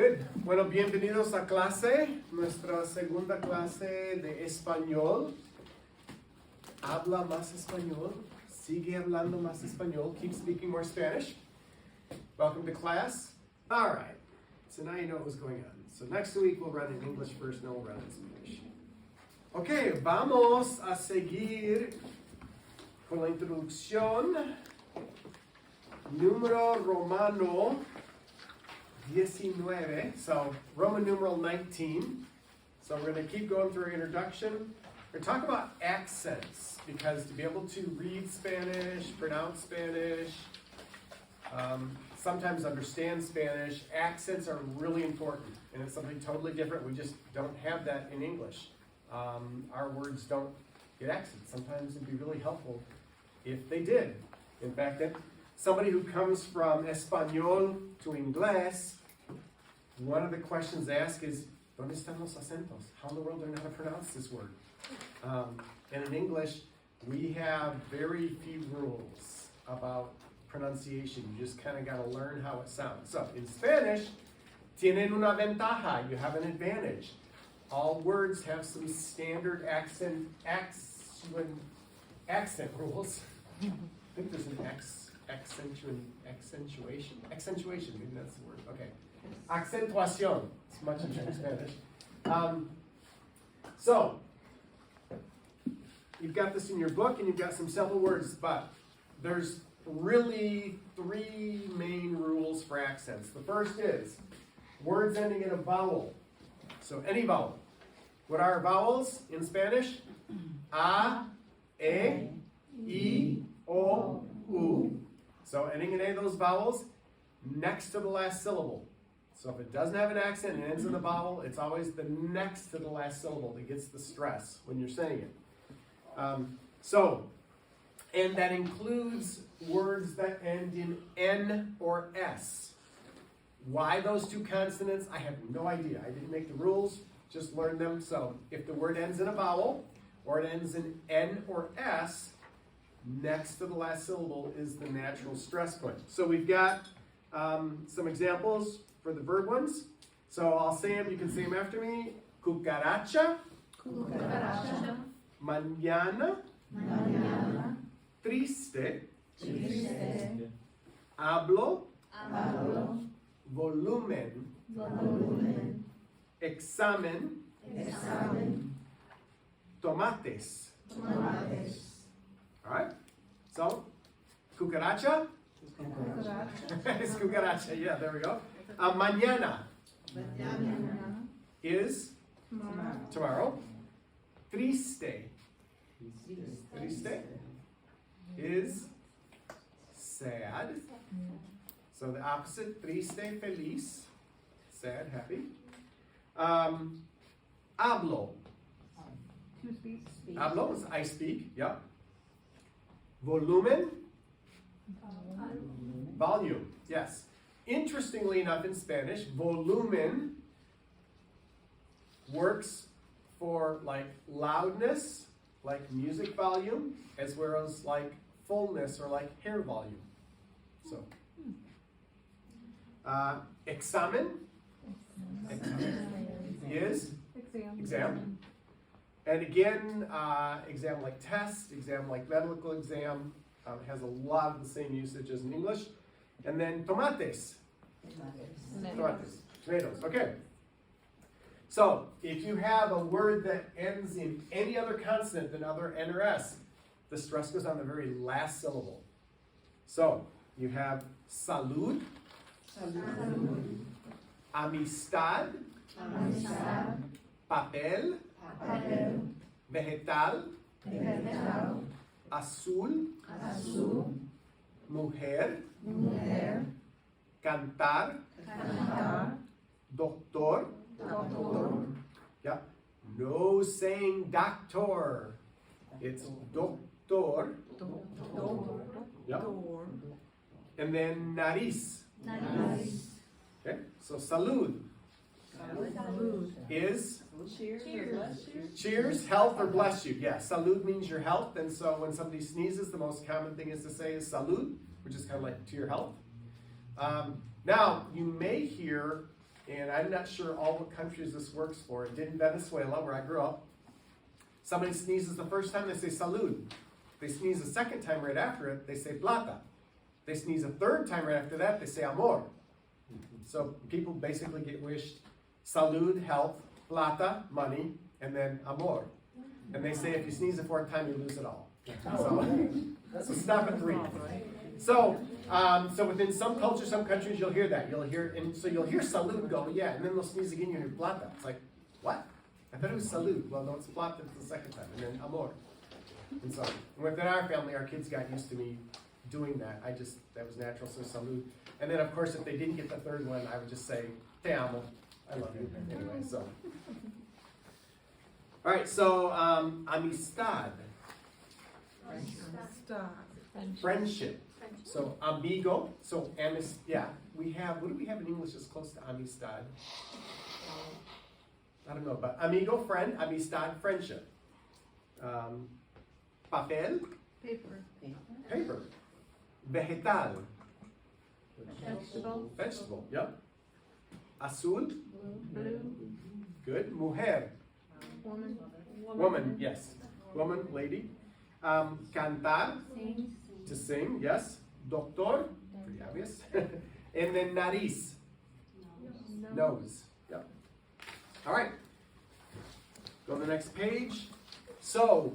Good. Bueno, bienvenidos a clase, nuestra segunda clase de español. Habla más español. Sigue hablando más español. Keep speaking more Spanish. Welcome to class. All right. So now you know what's going on. So next week we'll run in English first, and then we'll run in Spanish. Ok, vamos a seguir con la introducción. Número romano 19, so Roman numeral 19. So we're going to keep going through our introduction. We're going to talk about accents, because to be able to read Spanish, pronounce Spanish, sometimes understand Spanish, accents are really important, and it's something totally different. We just don't have that in English. Our words don't get accents. Sometimes it'd be really helpful if they did. In fact, somebody who comes from Español to Inglés, one of the questions asked is, ¿Dónde están los acentos? How in the world do I know how to pronounce this word? And in English, we have very few rules about pronunciation. You just kind of got to learn how it sounds. So, in Spanish, tienen una ventaja. You have an advantage. All words have some standard accent rules. I think there's an accentuation, maybe that's the word. Okay. Accentuación. It's much in Spanish. So, you've got this in your book and you've got some sample words, but there's really three main rules for accents. The first is words ending in a vowel. So, any vowel. What are vowels in Spanish? A, E, I, O, U. So ending in any of those vowels next to the last syllable. So if it doesn't have an accent and ends in a vowel, it's always the next to the last syllable that gets the stress when you're saying it. And that includes words that end in N or S. Why those two consonants? I have no idea. I didn't make the rules, just learned them. So if the word ends in a vowel or it ends in N or S, next to the last syllable is the natural stress point. So we've got some examples for the verb ones. So I'll say them, you can say them after me. Cucaracha. Cucaracha. Mañana. Mañana. Triste. Triste. Hablo. Hablo. Volumen. Volumen. Examen. Examen. Tomates. Tomates. All right. So, cucaracha. It's cucaracha. Yeah, there we go. Mañana Mañana. is tomorrow. Triste. Triste is sad. So the opposite, triste, feliz. Sad, happy. Hablo. To speak. Hablo is I speak. Yeah. Volumen. Volume. Yes. Interestingly enough, in Spanish, volumen works for like loudness, like music volume, as well as like fullness or like hair volume. So, examen is exam. And again, exam like test, exam like medical exam, has a lot of the same usage as in English. And then tomates. Tomates. Tomatoes. Okay. So, if you have a word that ends in any other consonant than other N or S, the stress goes on the very last syllable. So, you have salud, Salud. amistad, Amistad. papel, Papel. vegetal, Vegetal. azul, Azul. mujer, Mujer. cantar, Cantar. doctor. Doctor. Yeah. No saying doctor. It's doctor. Doctor. Yeah. And then nariz. Nariz. Okay. So salud Salud. is Cheers. cheers, health, or bless you. Yeah. Salud means your health, and so when somebody sneezes, the most common thing is to say is salud, which is kind of like to your health. Now you may hear and I'm not sure all what countries this works for. It did in Venezuela, where I grew up. Somebody sneezes the first time, they say salud. They sneeze the second time right after it, they say plata. They sneeze a third time right after that, they say amor. So people basically get wished salud, health, plata, money, and then amor. And they say if you sneeze the fourth time, you lose it all. So stop at 3. So within some cultures, some countries, you'll hear that. You'll hear salud go, yeah, and then they'll sneeze again, you hear plata. It's like, what? I thought it was salud. Well, no, it's plata, it's the second time, and then amor. And so, within our family, our kids got used to me doing that. That was natural, so salud. And then, of course, if they didn't get the third one, I would just say, te amo, I love you. Anyway, so. All right, so, amistad. Friendship. So, amigo. So, we have, what do we have in English that's close to amistad? I don't know, but amigo, friend, amistad, friendship. Papel. Paper. Vegetal. Vegetable. Yep. Azul. Blue. Good. Mujer. Woman. Yes. Woman, lady. Cantar. To sing. Yes. Doctor. Pretty obvious. And then nariz. Nose. Yep. All right. Go to the next page. So,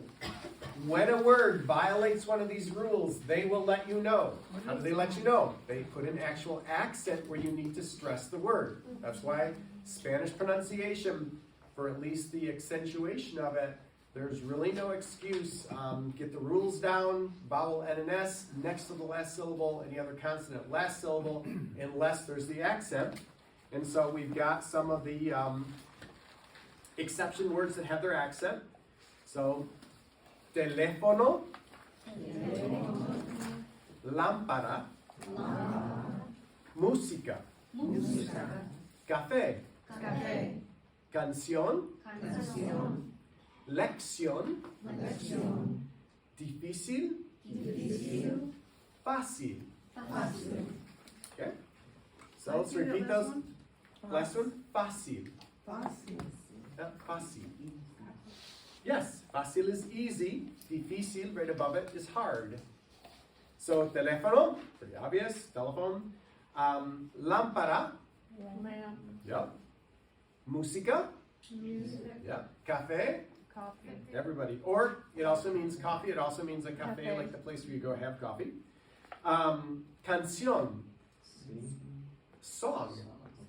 when a word violates one of these rules, they will let you know. How do they let you know? They put an actual accent where you need to stress the word. That's why Spanish pronunciation, for at least the accentuation of it, there's really no excuse. Get the rules down, vowel N and S, next to the last syllable, any other consonant, last syllable, unless there's the accent. And so we've got some of the exception words that have their accent. So, teléfono, lámpara, música, café, canción, lección, difícil, fácil. Okay? So let's repeat those. Last one, fácil. Fácil. Yes, fácil is easy. Difícil, right above it, is hard. So, teléfono, pretty obvious, telephone. Lámpara. Lamp. Yep. Música. Music. Yep. Café. Coffee. Everybody. Or it also means coffee. It also means a cafe, Cafe. like the place where you go have coffee. Canción. Song.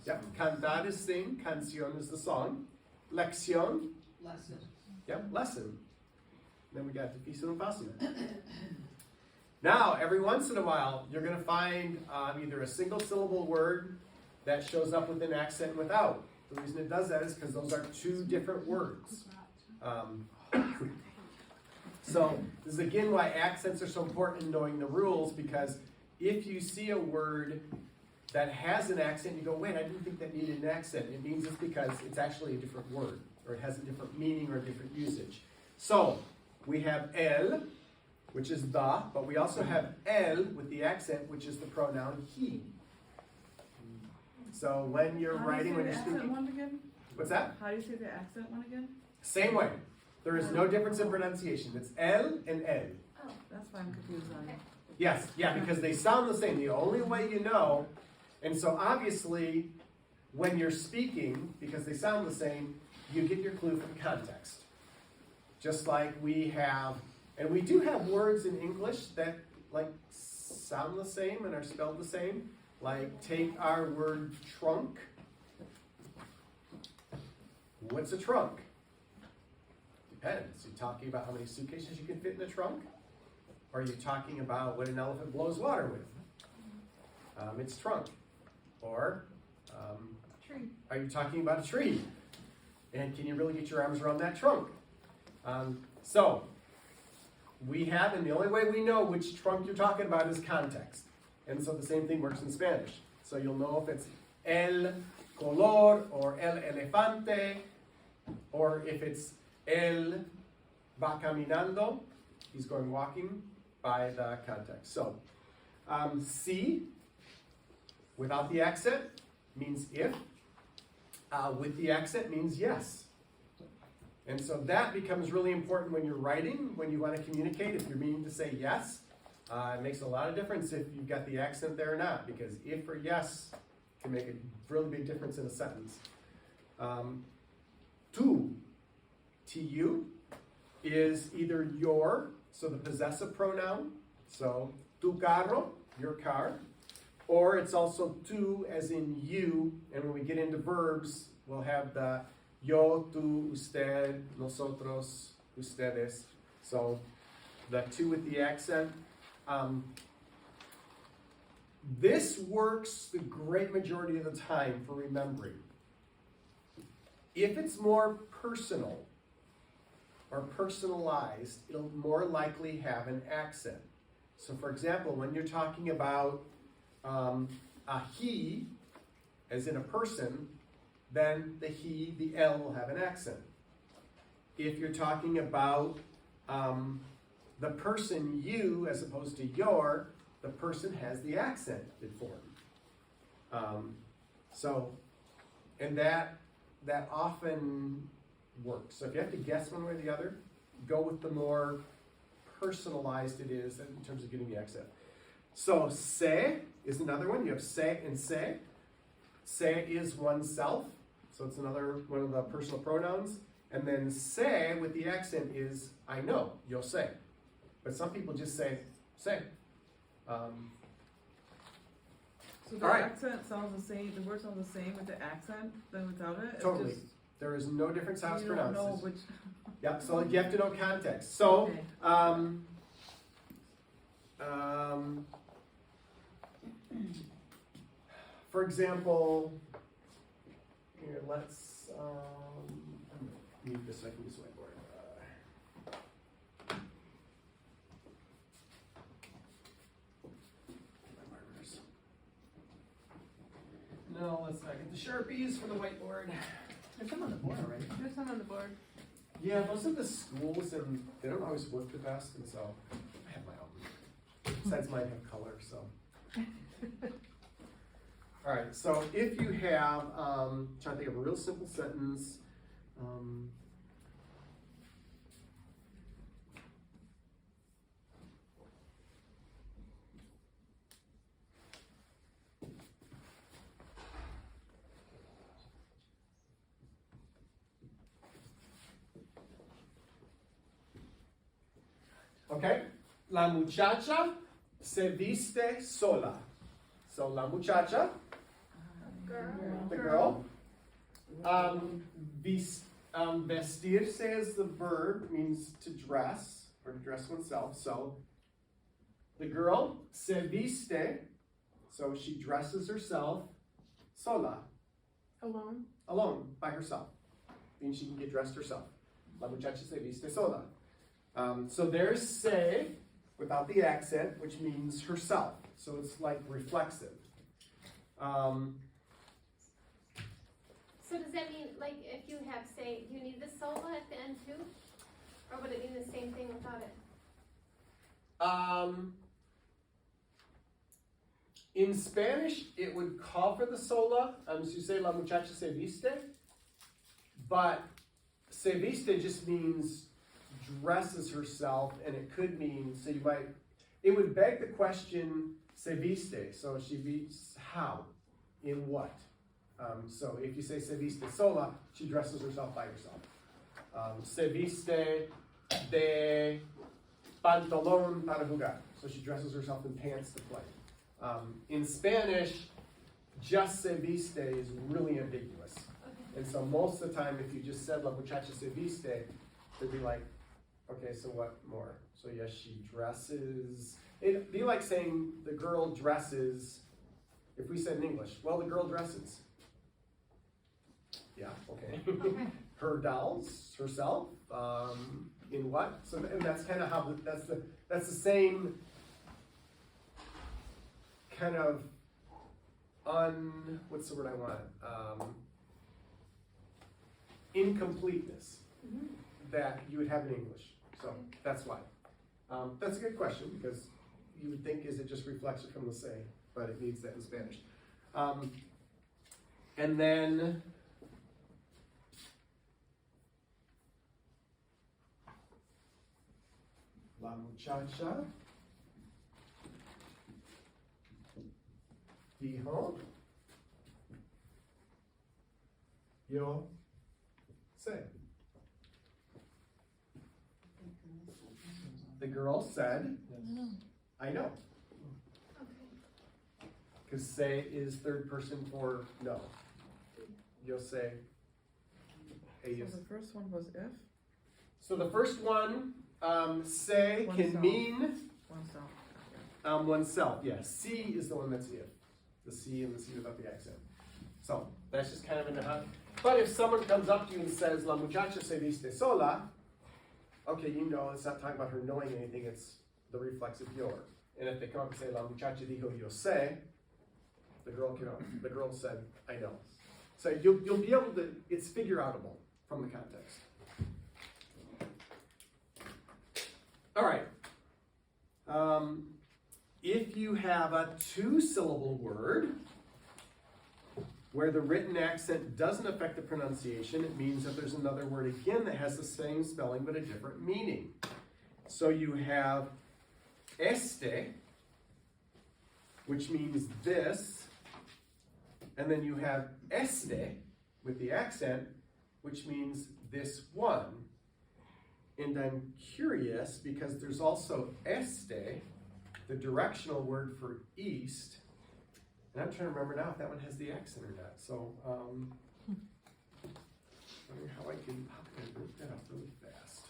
Yep. Cantar is sing. Canción is the song. Lección. Lesson. Yep, lesson. Then we got difícil and fácil. Now, every once in a while, you're going to find either a single syllable word that shows up with an accent and without. The reason it does that is because those are two different words. So, this is again why accents are so important in knowing the rules, because if you see a word that has an accent, you go, wait, I didn't think that needed an accent. It means it's because it's actually a different word, or it has a different meaning or a different usage. So, we have el, which is the, but we also have el with the accent, which is the pronoun he. So, when you're writing, when you're speaking. One again? What's that? How do you say the accent one again? Same way. There is no difference in pronunciation. It's el and el. That's why I'm confused on it. Yes, yeah, because they sound the same. The only way you know, and so obviously, when you're speaking, because they sound the same, you get your clue from context. Just like we have, and we do have words in English that like sound the same and are spelled the same. Like take our word trunk. What's a trunk? Depends. You're talking about how many suitcases you can fit in a trunk? Or are you talking about what an elephant blows water with? It's trunk. Or Tree. are you talking about a tree? And can you really get your arms around that trunk? So, we have, and the only way we know which trunk you're talking about is context. And so the same thing works in Spanish. So you'll know if it's el color or el elefante, or if it's el va caminando, he's going walking, by the context. So, si, without the accent, means if. with the accent means yes. And so that becomes really important when you're writing, when you want to communicate. If you're meaning to say yes, it makes a lot of difference if you've got the accent there or not, because if or yes can make a really big difference in a sentence. Tu, tu, is either your, so the possessive pronoun, so tu carro, your car, or it's also tu as in you, and when we get into verbs, we'll have the yo, tú, usted, nosotros, ustedes. So the two with the accent. This works the great majority of the time for remembering. If it's more personal or personalized, it'll more likely have an accent. So for example, when you're talking about a he, as in a person, then the he, the L will have an accent. If you're talking about the person you, as opposed to your, the person has the accented form. And that often works. So if you have to guess one way or the other, go with the more personalized it is in terms of getting the accent. So se is another one. You have se and se. Se is oneself, so it's another one of the personal pronouns. And then se with the accent is I know, yo sé. But some people just say se. So the Alright. accent sounds the same, the word sounds the same with the accent than without it? It's Totally. just- There is no difference how it's You don't know pronounced. which, Yep, so you have to know context. So, Okay. For example, here, let's mute this so I can use the whiteboard. My markers. No, let's not get the Sharpies for the whiteboard. There's some on the board already. There's some on the board. Yeah, most of the schools, and they don't always work the best, and so I have my own. Besides mine have color, so. All right, so if you have, trying to think of a real simple sentence. Okay, la muchacha se viste sola. So la muchacha, the girl. Vestirse is the verb, means to dress or to dress oneself. So the girl se viste, so she dresses herself sola, Alone. alone, by herself. Means she can get dressed herself. La muchacha se viste sola. So there's se without the accent, which means herself. So it's like reflexive. So does that mean, like, if you have, say, do you need the sola at the end too? Or would it mean the same thing without it? In Spanish, it would call for the sola. So you say la muchacha se viste. But se viste just means dresses herself, and it could mean, so you might, it would beg the question, se viste. So she viste how? In what? So if you say se viste sola, she dresses herself by herself. Se viste de pantalón para jugar. So she dresses herself in pants to play. In Spanish, just se viste is really ambiguous. And so most of the time, if you just said la muchacha se viste, they'd be like, okay, so what more? So yes, she dresses. It'd be like saying the girl dresses. If we said in English, well, the girl dresses. Yeah, okay. Okay. Her dolls, herself, in what? So, and that's kind of how that's the same kind of what's the word I want? Incompleteness that you would have in English. So that's why. That's a good question, because you would think, is it just reflection from the say? But it needs that in Spanish. And then La muchacha dijo, yo sé. The girl said, I know. Okay. Because say is third person for no. Yo sé. So the first one was if, So the first one, say can Oneself. mean oneself. oneself. Yes, C is the one that's if. The C and the C without the accent. So that's just kind of in the hut. But if someone comes up to you and says, La muchacha se viste sola, okay, you know it's not talking about her knowing anything, it's the reflexive your. And if they come up and say, La muchacha dijo yo sé, the girl said, I know. So you'll be able to, it's figure outable from the context. All right. If you have a two-syllable word where the written accent doesn't affect the pronunciation, it means that there's another word again that has the same spelling but a different meaning. So you have este, which means this, and then you have este with the accent, which means this one. And I'm curious because there's also este, the directional word for east, and I'm trying to remember now if that one has the accent or not. So, I wonder how I can work that up really fast,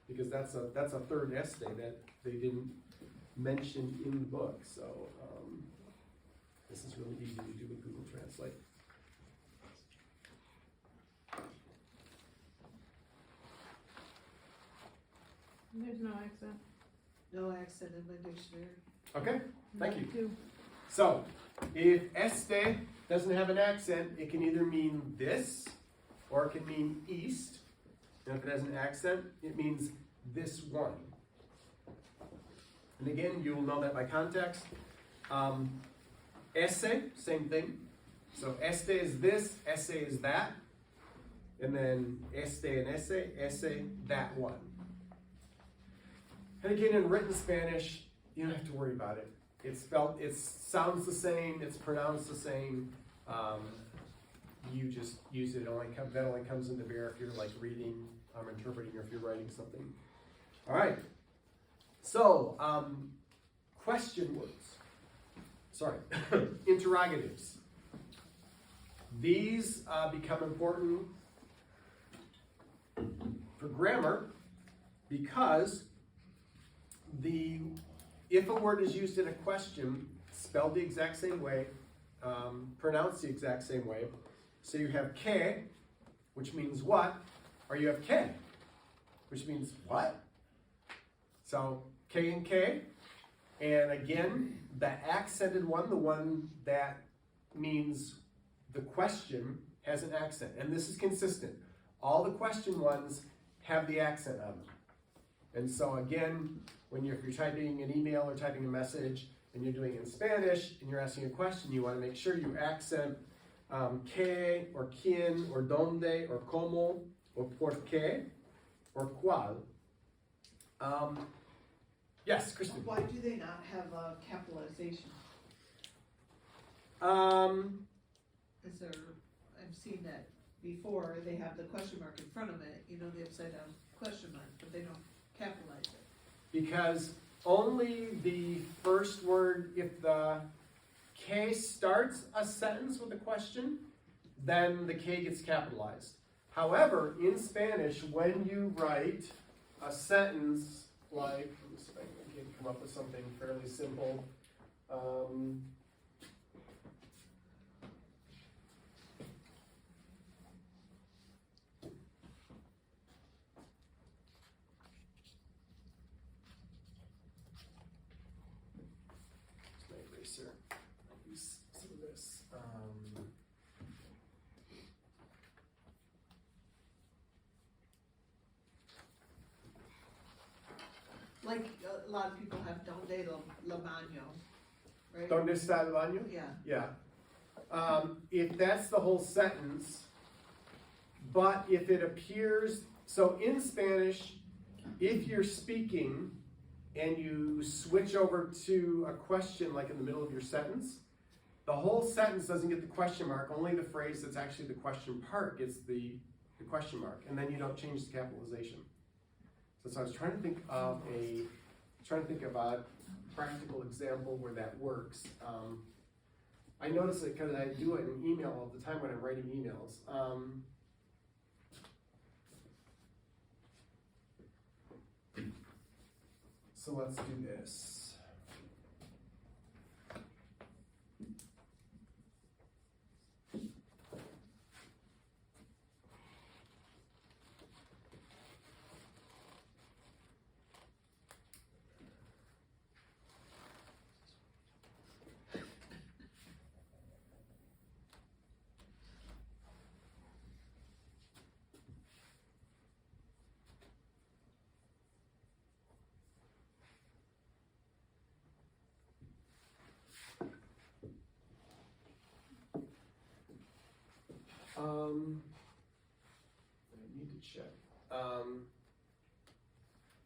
because that's a third este that they didn't mention in the book. So, this is really easy to do with Google Translate. There's no accent. No accent in my dictionary. Okay, thank you. Two. So, if este doesn't have an accent, it can either mean this, or it can mean east. And if it has an accent, it means this one. And again, you will know that by context. Ese, same thing. So este is this, ese is that. And then este and ese, that one. And again, in written Spanish, you don't have to worry about it. It's spelled, it sounds the same, it's pronounced the same. You just use it. That only comes into bear if you're like reading, interpreting, or if you're writing something. All right. So, question words. Sorry, interrogatives. These become important for grammar because if a word is used in a question, spelled the exact same way, pronounced the exact same way. So you have que, which means what, or you have que, which means what. So que and que, and again, the accented one, the one that means the question, has an accent, and this is consistent. All the question ones have the accent on them. And so again, if you're typing an email or typing a message and you're doing it in Spanish and you're asking a question, you want to make sure you accent que, or quién, or donde, or cómo, or por qué, or cuál. Yes, Kristen. Why do they not have a capitalization? Is there, I've seen that before, they have the question mark in front of it, the upside down question mark, but they don't capitalize it. Because only the first word, if the K starts a sentence with a question, then the K gets capitalized. However, in Spanish, when you write a sentence like, let me see if I can come up with something fairly simple. Like a lot of people have donde la baño, right? ¿Dónde está el baño? Yeah. Yeah. If that's the whole sentence, but if it appears, so in Spanish, if you're speaking and you switch over to a question like in the middle of your sentence, the whole sentence doesn't get the question mark, only the phrase that's actually the question part gets the question mark, and then you don't change the capitalization. So I was trying to think of a practical example where that works. I notice it because I do it in email all the time when I'm writing emails. So let's do this. I need to check.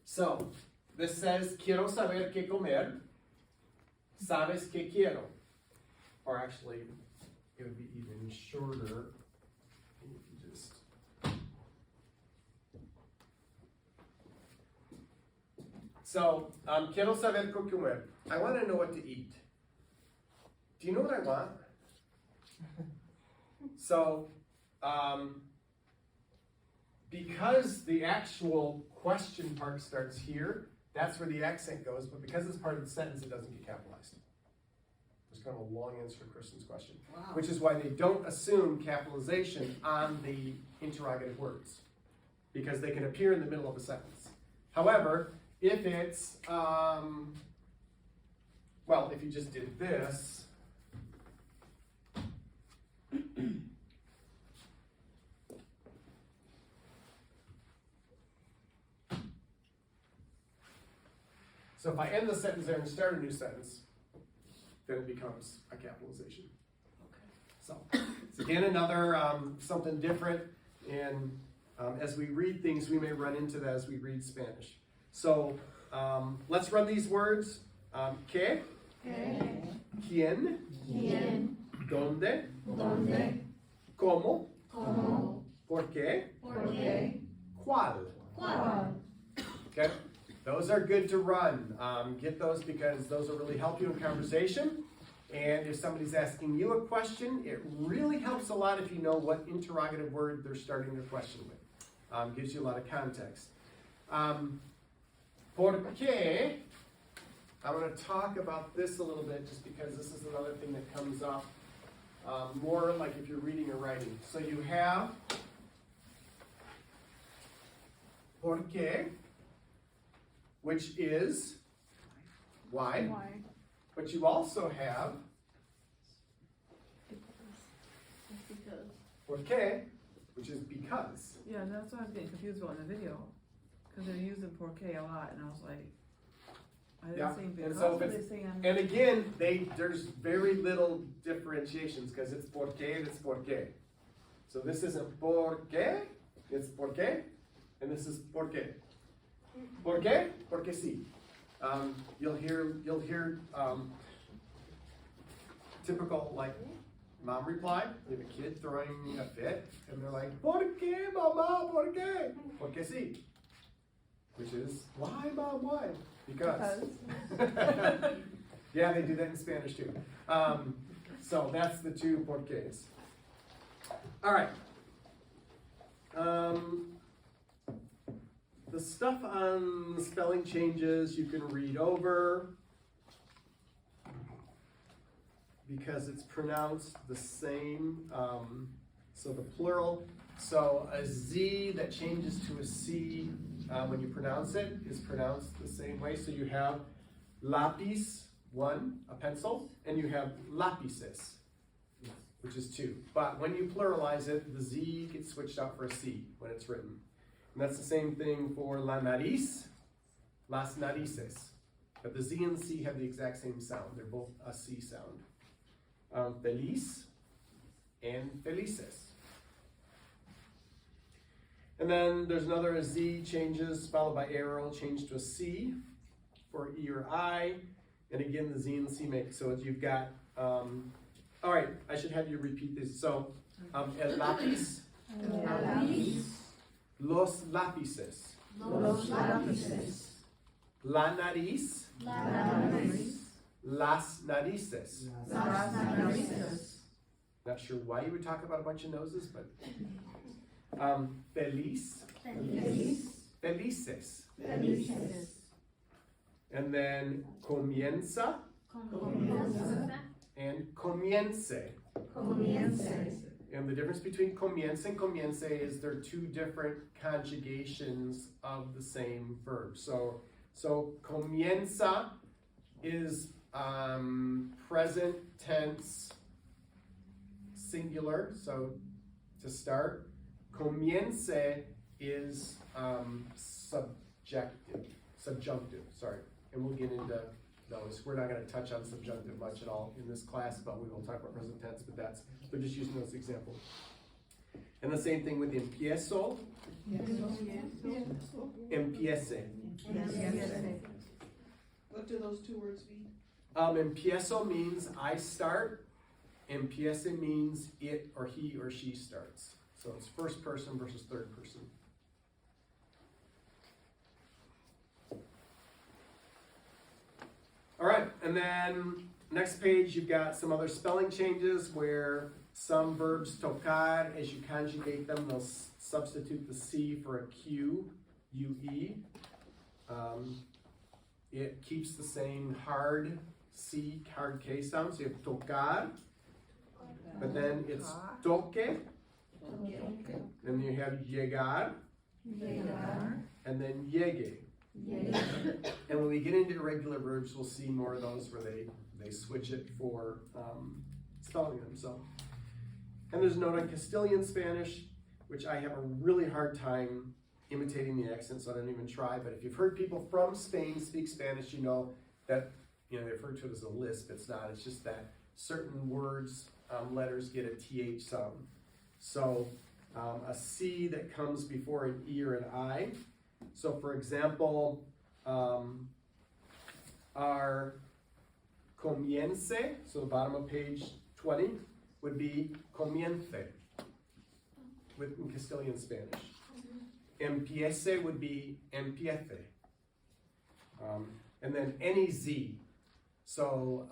So, this says, quiero saber qué comer. Sabes qué quiero. Or actually, it would be even shorter. If you just... So, quiero saber qué comer. I want to know what to eat. Do you know what I want? So, because the actual question part starts here, that's where the accent goes, but because it's part of the sentence, it doesn't get capitalized. There's kind of a long answer to Kristen's question, Wow. which is why they don't assume capitalization on the interrogative words, because they can appear in the middle of a sentence. However, if it's, well, if you just did this, so if I end the sentence there and start a new sentence, then it becomes a capitalization. So it's again another something different, and as we read things, we may run into that as we read Spanish. So let's run these words. ¿Qué? ¿Quién? ¿Quién? ¿Dónde? ¿Dónde? ¿Cómo? ¿Cómo? ¿Por qué? ¿Por qué? ¿Cuál? ¿Cuál? Okay, those are good to run. Get those because those will really help you in conversation. And if somebody's asking you a question, it really helps a lot if you know what interrogative word they're starting their question with. Gives you a lot of context. ¿Por qué? I'm going to talk about this a little bit just because this is another thing that comes up more like if you're reading or writing. So you have ¿por qué? Which is why. Why? But you also have Because. ¿por qué? Which is because. Yeah, that's what I was getting confused about in the video. Because they're using por qué a lot, and I was like, are they Yeah, saying and because, so or if are they it's- saying... And again, there's very little differentiations because it's por qué and it's por qué. So this isn't por qué, it's por qué, and this is por qué. ¿Por qué? Porque sí. You'll hear typical like mom reply. You have a kid throwing a fit, and they're like, ¿por qué, mamá? ¿Por qué? Porque sí. Which is, why, mom? Why? Because. Yeah, they do that in Spanish too. So that's the two porqués. All right. The stuff on spelling changes you can read over because it's pronounced the same. So the plural. So a Z that changes to a C when you pronounce it is pronounced the same way. So you have lápiz, one, a pencil, and you have lápices, which is two. But when you pluralize it, the Z gets switched out for a C when it's written. And that's the same thing for la nariz, las narices. But the Z and C have the exact same sound. They're both a C sound. Feliz and felices. And then there's another Z changes followed by arrow, change to a C for E or I, and again, the Z and C make, so you've got, all right, I should have you repeat this. So, el lápiz, los lápices, Los lápices. la nariz, La nariz. las narices. Las narices. Not sure why you would talk about a bunch of noses, but, feliz, Feliz. felices. Felices. And then comienza Comienza. and comience. Comience. And the difference between comienza and comience is they're two different conjugations of the same verb. So comienza is present tense singular, so to start. Comience is subjunctive, sorry. And we'll get into those. We're not going to touch on subjunctive much at all in this class, but we will talk about present tense, but they're just using those examples. And the same thing with empiezo, empiece. What do those two words mean? Empiezo means I start, empiece means it or he or she starts. So it's first person versus third person. All right, and then next page you've got some other spelling changes where some verbs tocar, as you conjugate them, they'll substitute the C for a Q, U-E. It keeps the same hard C, hard K sound, so you have tocar, but then it's toque, and then you have llegar, and then llegue. And when we get into irregular verbs, we'll see more of those where they switch it for spelling them. So, and there's a note on Castilian Spanish, which I have a really hard time imitating the accent, so I don't even try. But if you've heard people from Spain speak Spanish, you know that they refer to it as a lisp. It's not. It's just that certain words, letters get a TH sound. So a C that comes before an E or an I. So for example, our comience, so the bottom of page 20, would be comience in Castilian Spanish. Empiece would be empiece. And then any Z. So,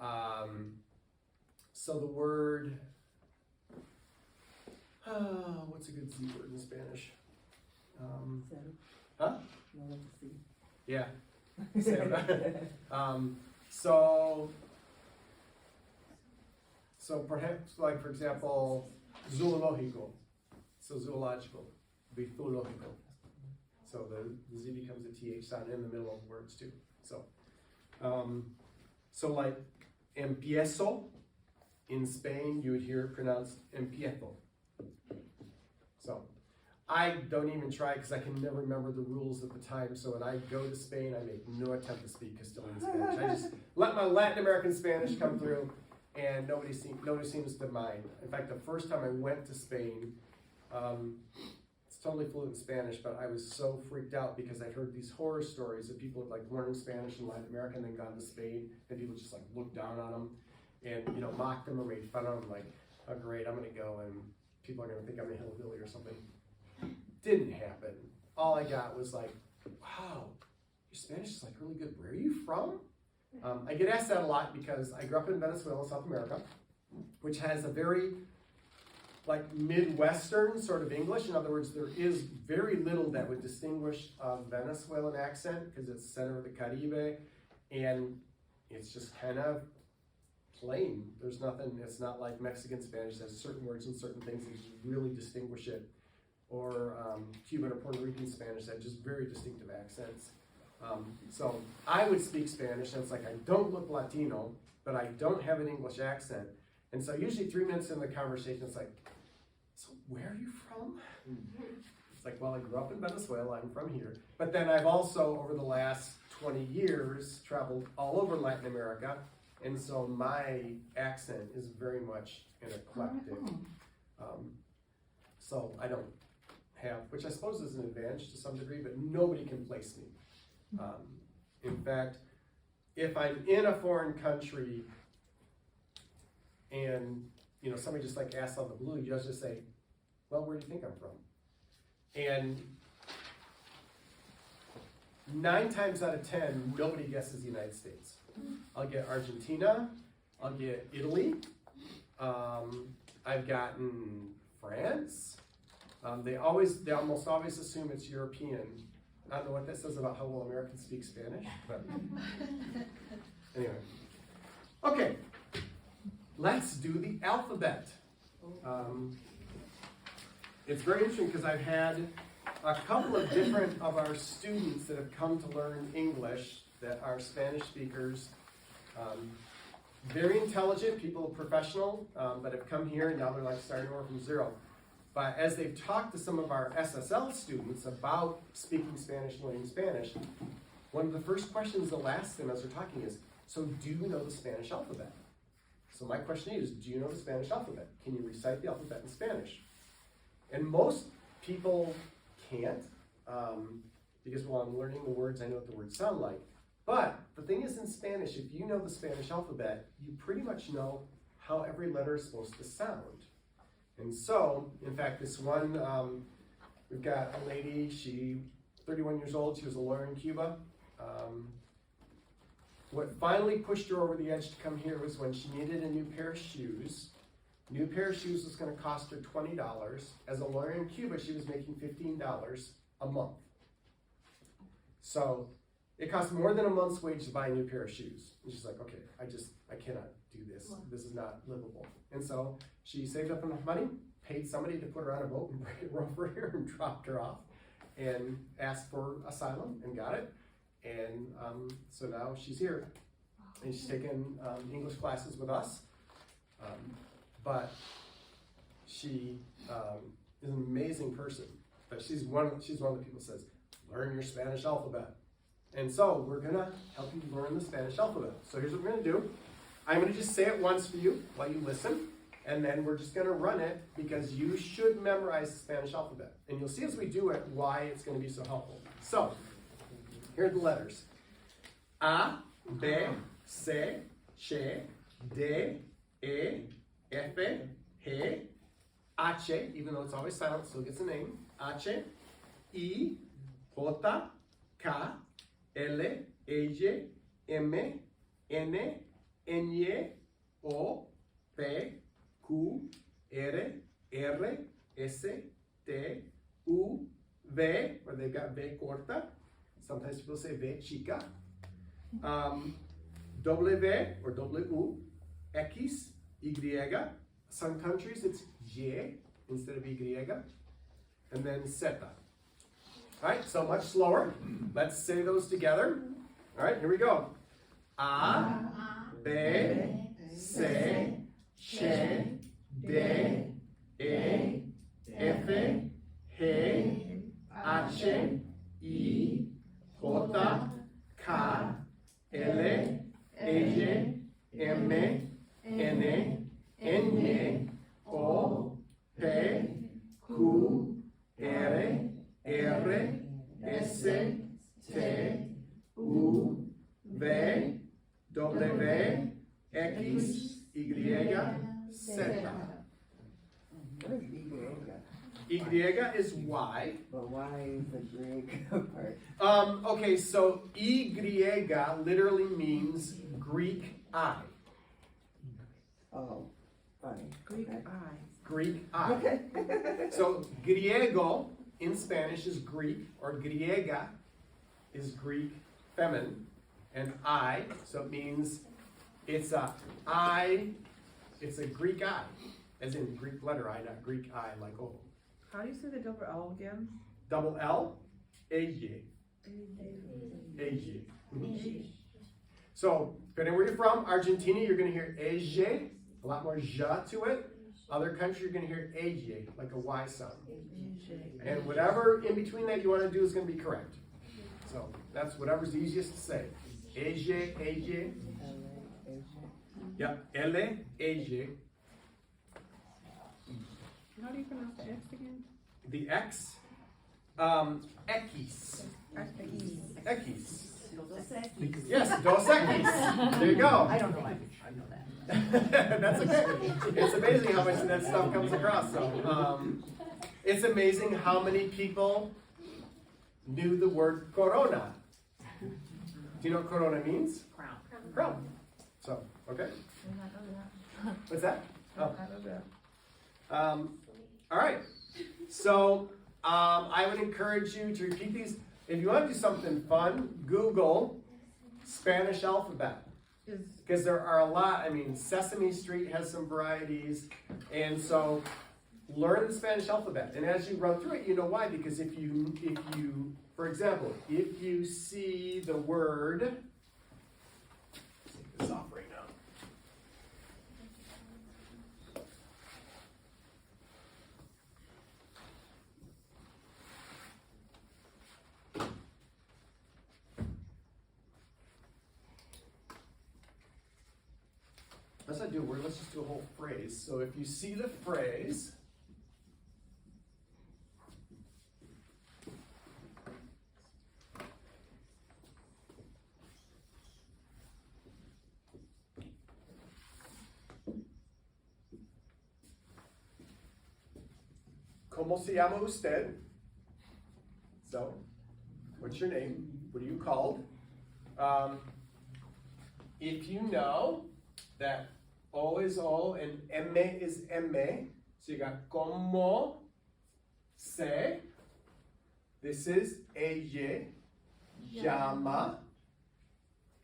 so the word, what's a good Z word in Spanish? Huh? Yeah. So perhaps, like for example, zoológico. So zoological would be zoológico. So the Z becomes a TH sound in the middle of words too. So like empiezo in Spain, you would hear it pronounced empiezo. So I don't even try because I can never remember the rules at the time. So when I go to Spain, I make no attempt to speak Castilian Spanish. I just let my Latin American Spanish come through, and nobody seems to mind. In fact, the first time I went to Spain, it's totally fluent in Spanish, but I was so freaked out because I'd heard these horror stories of people who like learned Spanish in Latin America and then gone to Spain, and people just like looked down on them and mocked them or made fun of them, like, oh great, I'm gonna go and people are gonna think I'm a hillbilly or something. Didn't happen. All I got was like, wow, your Spanish is like really good. Where are you from? I get asked that a lot because I grew up in Venezuela, South America, which has a very like Midwestern sort of English. In other words, there is very little that would distinguish a Venezuelan accent because it's center of the Caribe, and it's just kind of plain. There's nothing, it's not like Mexican Spanish that has certain words and certain things that just really distinguish it, or Cuban or Puerto Rican Spanish that have just very distinctive accents. So I would speak Spanish, and it's like I don't look Latino, but I don't have an English accent. And so usually 3 minutes into the conversation, it's like, so where are you from? It's like, well, I grew up in Venezuela, I'm from here. But then I've also, over the last 20 years, traveled all over Latin America, and so my accent is very much an eclectic. So I don't have, which I suppose is an advantage to some degree, but nobody can place me. In fact, if I'm in a foreign country and, you know, somebody just like asks out of the blue, you just say, well, where do you think I'm from? And 9 times out of 10, nobody guesses the United States. I'll get Argentina, I'll get Italy, I've gotten France. They almost always assume it's European. I don't know what that says about how well Americans speak Spanish, but anyway. Okay, let's do the alphabet. It's very interesting because I've had a couple of different of our students that have come to learn English that are Spanish speakers. Very intelligent, people, professional, but have come here and now they're like starting over from zero. But as they've talked to some of our SSL students about speaking Spanish, learning Spanish, one of the first questions they'll ask them as they're talking is, so do you know the Spanish alphabet? So my question is, do you know the Spanish alphabet? Can you recite the alphabet in Spanish? And most people can't, because while I'm learning the words, I know what the words sound like. But the thing is, in Spanish, if you know the Spanish alphabet, you pretty much know how every letter is supposed to sound. And so, in fact, this one, we've got a lady, 31 years old, she was a lawyer in Cuba. What finally pushed her over the edge to come here was when she needed a new pair of shoes. New pair of shoes was going to cost her $20. As a lawyer in Cuba, she was making $15 a month. So it cost more than a month's wage to buy a new pair of shoes. And she's like, okay, I cannot do this. This is not livable. And so she saved up enough money, paid somebody to put her on a boat and bring her over here and dropped her off, and asked for asylum and got it. And so now she's here. And she's taken English classes with us. But she is an amazing person. But she's one of the people who says, learn your Spanish alphabet. And so we're gonna help you learn the Spanish alphabet. So here's what we're gonna do. I'm gonna just say it once for you while you listen, and then we're just gonna run it because you should memorize the Spanish alphabet. And you'll see as we do it why it's gonna be so helpful. So, here are the letters. A, B, C, Ch, D, E, F, G, H, even though it's always silent, still gets a name. H, I, J, K, L, J, M, N, N, O, P, Q, R, S, T, U, V, or they've got V corta. Sometimes people say V chica. W or W, X, Y. Some countries it's J instead of Y. And then Z. All right, so much slower. Let's say those together. All right, here we go. A, B, C, Ch, D, E, F, G, H, I, J, K, L, J, M, N, N, O, P, Q, R, S, T, U, V, W, X, Y, Z. Y is Y. But why is the Greek part? Okay, so Y literally means Greek eye. Oh, funny. Greek Okay. eye. Greek eye. Okay. So griego in Spanish is Greek, or griega is Greek feminine, and I, so it means it's a eye, it's a Greek eye, as in Greek letter I, not Greek eye like O. How do you say the double L again? Double L, AJ. AJ. So, depending where you're from, Argentina, you're going to hear AJ, a lot more ja to it. Other countries, you're going to hear AJ, like a Y sound. And whatever in between that you want to do is going to be correct. So, that's whatever's easiest to say. AJ, AJ. Yep, L, AJ. How do you pronounce the X again? The X, X. X. Yes, Dos Equis. There you go. I don't know language, I know that. That's okay. It's amazing how much of that stuff comes across. So, it's amazing how many people knew the word corona. Do you know what corona means? Crown. Crown. So, okay. What's that? Oh. All right. So, I would encourage you to repeat these. If you want to do something fun, Google Spanish alphabet. Because there are a lot. I mean, Sesame Street has some varieties. And so, learn the Spanish alphabet. And as you run through it, you know why. Because if you, for example, if you see the word, take this off right now. Let's not do a word, let's just do a whole phrase. So if you see the phrase, ¿Cómo se llama usted? So, what's your name? What are you called? If you know that O is O and M is M, so you got como se, this is ella, llama,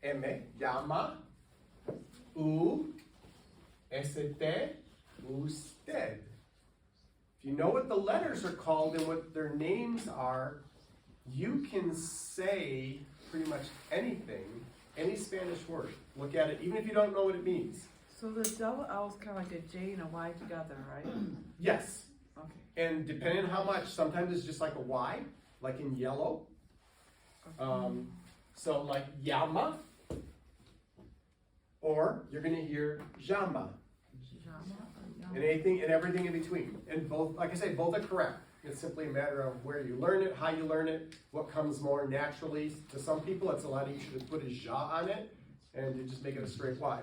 M, llama, u, este, usted. If you know what the letters are called and what their names are, you can say pretty much anything, any Spanish word. Look at it, even if you don't know what it means. So the double L is kind of like a J and a Y together, right? Yes. Okay. And depending on how much, sometimes it's just like a Y, like in yellow. So like llama, or you're gonna hear llama, and anything and everything in between. And both, like I say, both are correct. It's simply a matter of where you learn it, how you learn it, what comes more naturally. To some people, it's a lot easier to put a ja on it, and you just make it a straight Y.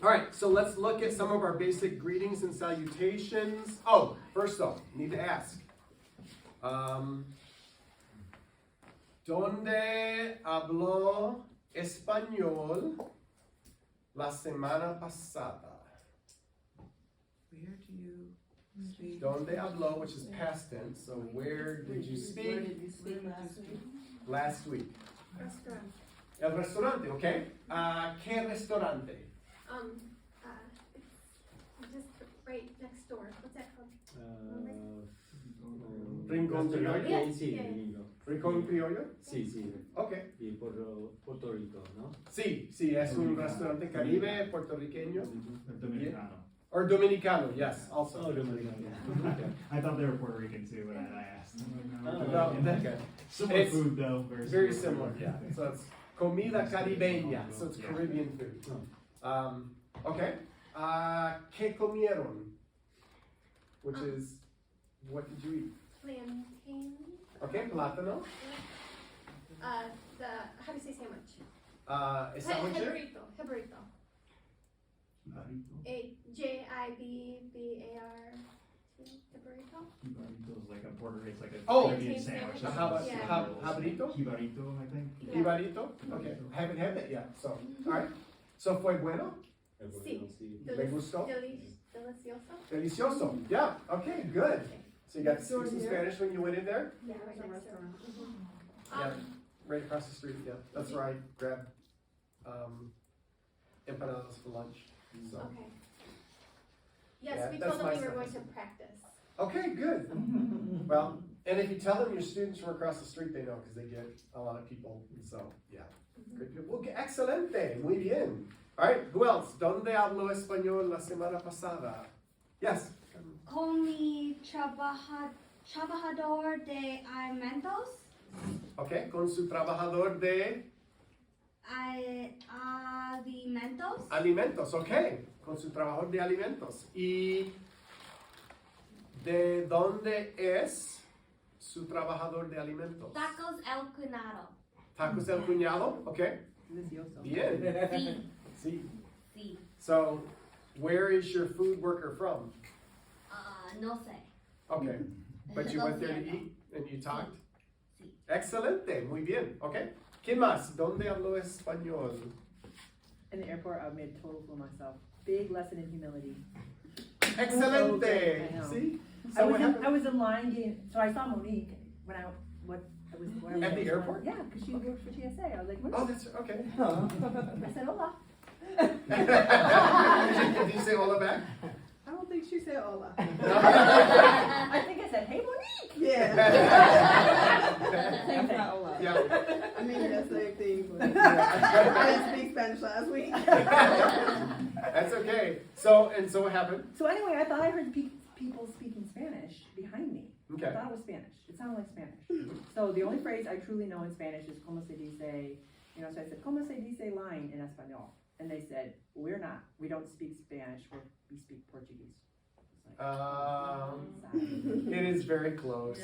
All right, so let's look at some of our basic greetings and salutations. Oh, first though, need to ask. ¿Dónde habló español la semana pasada? Where do you speak? ¿Dónde habló, which is past tense, so where did you speak? Where did you speak last week? Last week. Restaurant. El restaurante, okay? ¿Qué restaurante? It's just right next door. What's that called? Rincón Criollo? Yes, Sì, yeah. gringo. Rincón Criollo? Sì, sì, Okay. di Porto Rico, no? Sí, sí, es un restaurante caribe, puertorriqueño. Dominicano. Or Dominicano, yes, also. Oh, Dominicano. Okay. I thought they were Puerto Rican too when I asked. No, okay. Similar It's food though. Very similar, yeah. So it's comida caribeña, so it's Caribbean food. Okay. ¿Qué comieron? Which is, what did you eat? Plantain. Okay, plátano. How do you say sandwich? Sandwich. Hebrito. Jibbar. Hebrito. Jibarito is like a Puerto Rican, it's like a Oh. Caribbean sandwich. Yeah. Habrito? Jibarito, I think. Jibarito? Okay, haven't had that yet, so, alright. So fue bueno? Sí. ¿Le gustó? Delicioso. Delicioso, yeah, okay, good. So you got to speak some Spanish when you went in there? Yeah, right next door. Yeah, right across the street, yeah, that's where I grabbed, empanadas for lunch, so. Okay. Yes, Yeah, we that's told them my we were stuff. going to practice. Okay, good. Well, and if you tell them your students from across the street, they know, because they get a lot of people, and so, yeah. Great people. Okay, excelente, muy bien. All right, who else? ¿Dónde habló español la semana pasada? Yes. Con mi trabajador de alimentos. Okay, con su trabajador de Alimentos. alimentos, okay. Con su trabajador de alimentos. ¿Y de dónde es su trabajador de alimentos? Tacos El Cunado. Tacos del cuñado, okay. Delicioso. Bien. Sí. See. Sí. So, where is your food worker from? No sé. Okay. But you went there to eat and you talked? Excelente, muy bien, okay. ¿Qué más? ¿Dónde habló español? In the airport, I made a total fool of myself. Big lesson in humility. Excelente. I know. See? I So was what in, happened? I was in line getting, so I saw Monique when I was At the airport? Yeah, because she works for TSA. I was like, what? Oh, that's okay. I said, hola. Did you say hola back? I don't think she said hola. I think I said, hey, Monique. Yeah. Same thing. Yeah. I mean, the same thing, but I didn't speak Spanish last week. That's okay. So what happened? So anyway, I thought I heard people speaking Spanish behind me. Okay. I thought it was Spanish. It sounded like Spanish. So the only phrase I truly know in Spanish is como se dice, so I said, como se dice line in Espanol. And they said, we don't speak Spanish, we speak Portuguese. It is very close.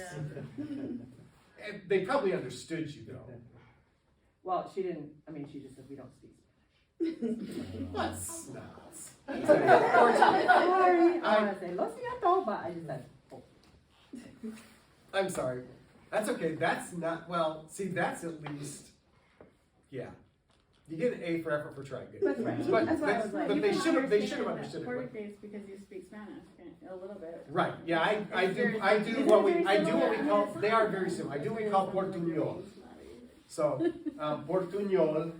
And they probably understood you though. Well, she didn't, she just said, we don't speak Spanish. That's nuts. Sorry. I want to say, lo siento, but I just said, oh. I'm sorry. That's okay. That's not, well, see, that's at least, yeah. You get an A for effort for trying. That's right. But, That's why I was like, but you they can should have understand understood it. right? Portuguese because you speak Spanish a little bit. Right, yeah, I do Isn't what we, it I very do what we similar? call, they are very similar. I do what we call portuñol. So, portuñol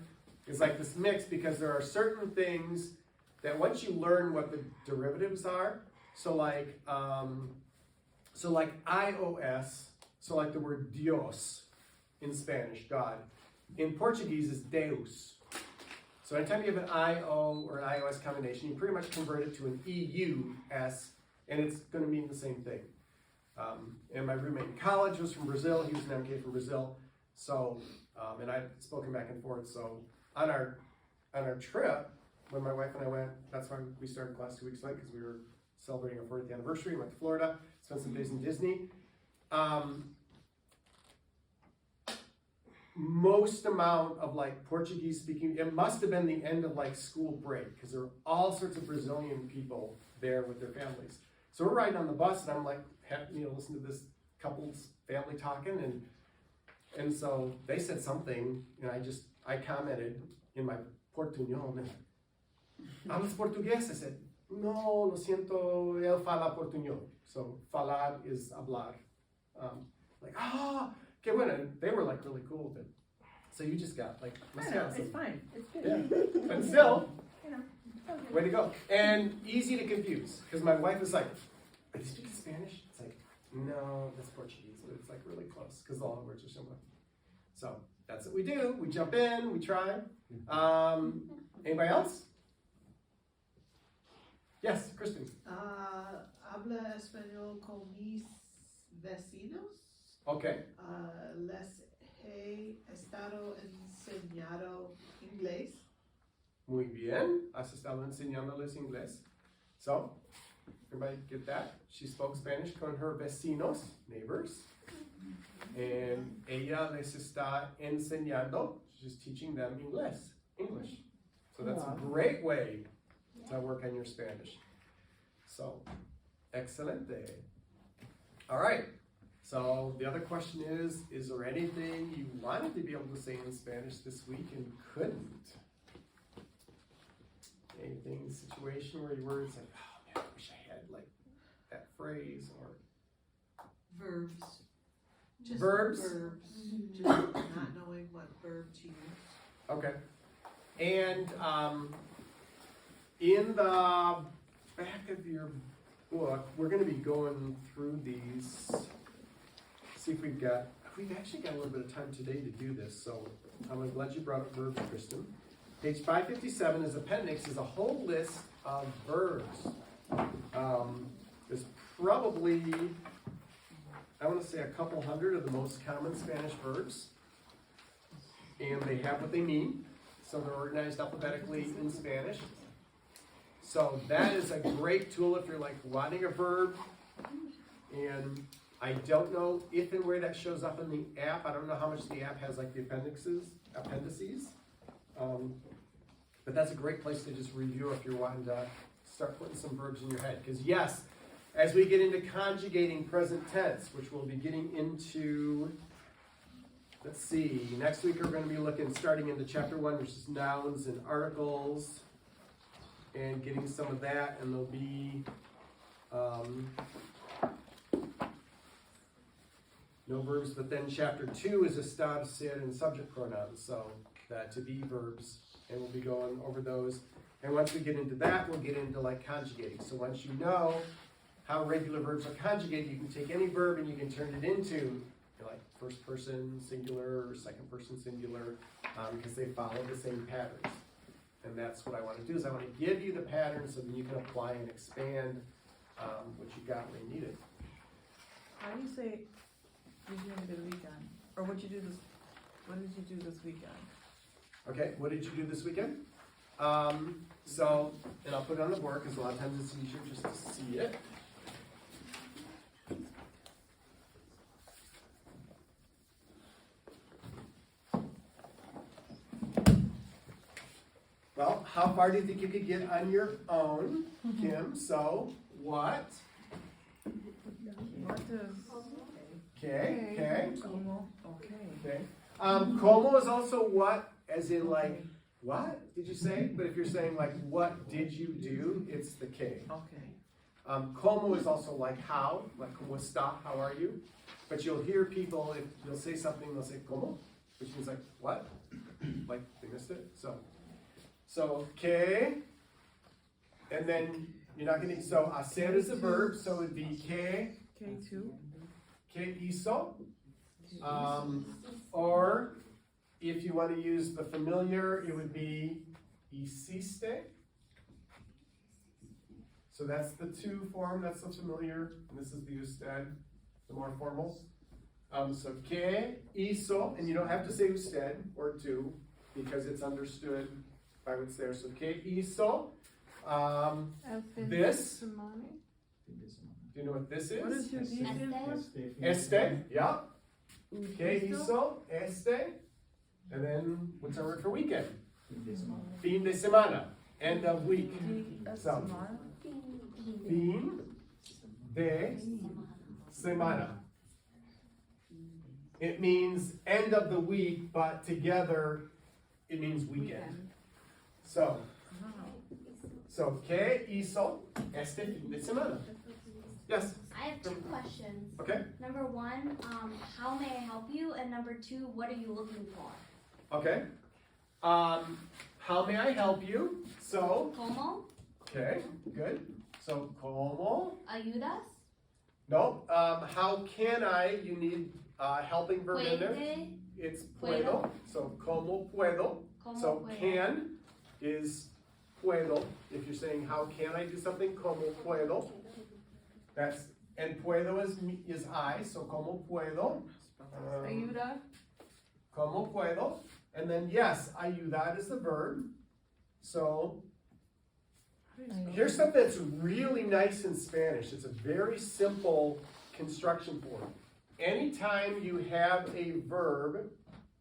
is like this mix because there are certain things that once you learn what the derivatives are, so like ios, so like the word Dios in Spanish, God, in Portuguese is Deus. So anytime you have an IO or an ios combination, you pretty much convert it to an EUS, and it's going to mean the same thing. And my roommate in college was from Brazil. He was an MK from Brazil. So, and I've spoken back and forth. So on our trip, when my wife and I went, that's why we started class 2 weeks late, because we were celebrating our 40th anniversary. Went to Florida, spent some days in Disney. Most amount of like Portuguese speaking, it must have been the end of like school break, because there were all sorts of Brazilian people there with their families. So we're riding on the bus, and I'm like, listen to this couple's family talking, and so they said something, and I commented in my portuñol, and hablas portugués? I said, no, lo siento, él fala portuñol. So falar is hablar. Que bueno, and they were like really cool with it. So you just got like, I know, it's fine. It's good. yeah, but still, You know, okay. way to go. And easy to confuse, because my wife was like, are you speaking Spanish? It's like, no, that's Portuguese, but it's like really close, because all the words are similar. So that's what we do. We jump in, we try. Anybody else? Yes, Kristen. Habla español con mis vecinos. Okay. Les he estado enseñado inglés. Muy bien. Has estado enseñándoles inglés. So, everybody get that? She spoke Spanish con her vecinos, neighbors. And ella les está enseñando, she's teaching them English. So that's a great way to work on your Spanish. So, excelente. All right. So the other question is there anything you wanted to be able to say in Spanish this week and couldn't? Anything in the situation where you were like, oh man, I wish I had like that phrase or Verbs. Just Verbs? Just not knowing what verb to use. okay. And in the back of your book, we're going to be going through these. See if we've actually got a little bit of time today to do this, so I'm glad you brought up verbs, Kristen. Page 557 is appendix, is a whole list of verbs. There's probably, I want to say a couple hundred of the most common Spanish verbs, and they have what they mean, so they're organized alphabetically in Spanish. So that is a great tool if you're like wanting a verb, and I don't know if and where that shows up in the app. I don't know how much the app has like the appendices. But that's a great place to just review if you're wanting to start putting some verbs in your head. Because yes, as we get into conjugating present tense, which we'll be getting into, let's see, next week we're going to be looking, starting into chapter 1, which is nouns and articles, and getting some of that, and there'll be no verbs, but then chapter 2 is estar, ser, and subject pronouns, so that to be verbs, and we'll be going over those. And once we get into that, we'll get into like conjugating. So once you know how regular verbs are conjugated, you can take any verb and you can turn it into like first person singular or second person singular, because they follow the same patterns. And that's what I want to do, is I want to give you the patterns so that you can apply and expand what you got when you need it. How do you say, did you have a good weekend? Or what did you do this weekend? Okay, what did you do this weekend? And I'll put it on the board because a lot of times it's easier just to see it. Well, how far do you think you could get on your own, Kim? So, what? What is? Okay. Como? Okay. Okay. Como is also what, as in like, what did you say? But if you're saying like, what did you do? It's the K. Okay. Como is also like how, like como está, how are you? But you'll hear people, if you'll say something, they'll say como, which means like, what? Like they missed it. So que, and then you're not gonna, so hacer is a verb, so it'd be que hizo. Or if you want to use the familiar, it would be hiciste. So that's the to form, that's the familiar, and this is the usted, the more formal. So que hizo, and you don't have to say usted or to, because it's understood by what's there. So que hizo, this. Do you know what this is? What is your weekend for? Este, yeah. Que hizo, este. And then, what's our word for weekend? Fin de semana, end of week. So, fin de semana. It means end of the week, but together it means weekend. So, que hizo este fin de semana? Yes? I have 2 questions. Okay. Number 1, how may I help you? And number 2, what are you looking for? Okay. How may I help you? So, Como? okay, good. So, como? Ayudas? No. How can I? You need helping verb in there. Puede? It's puedo. So, como puedo. Como So, puedo? can is puedo. If you're saying how can I do something, como puedo. That's, and puedo is I. So, como puedo. Ayuda. Como puedo. And then yes, ayudar is the verb. So here's something that's really nice in Spanish. It's a very simple construction form. Anytime you have a verb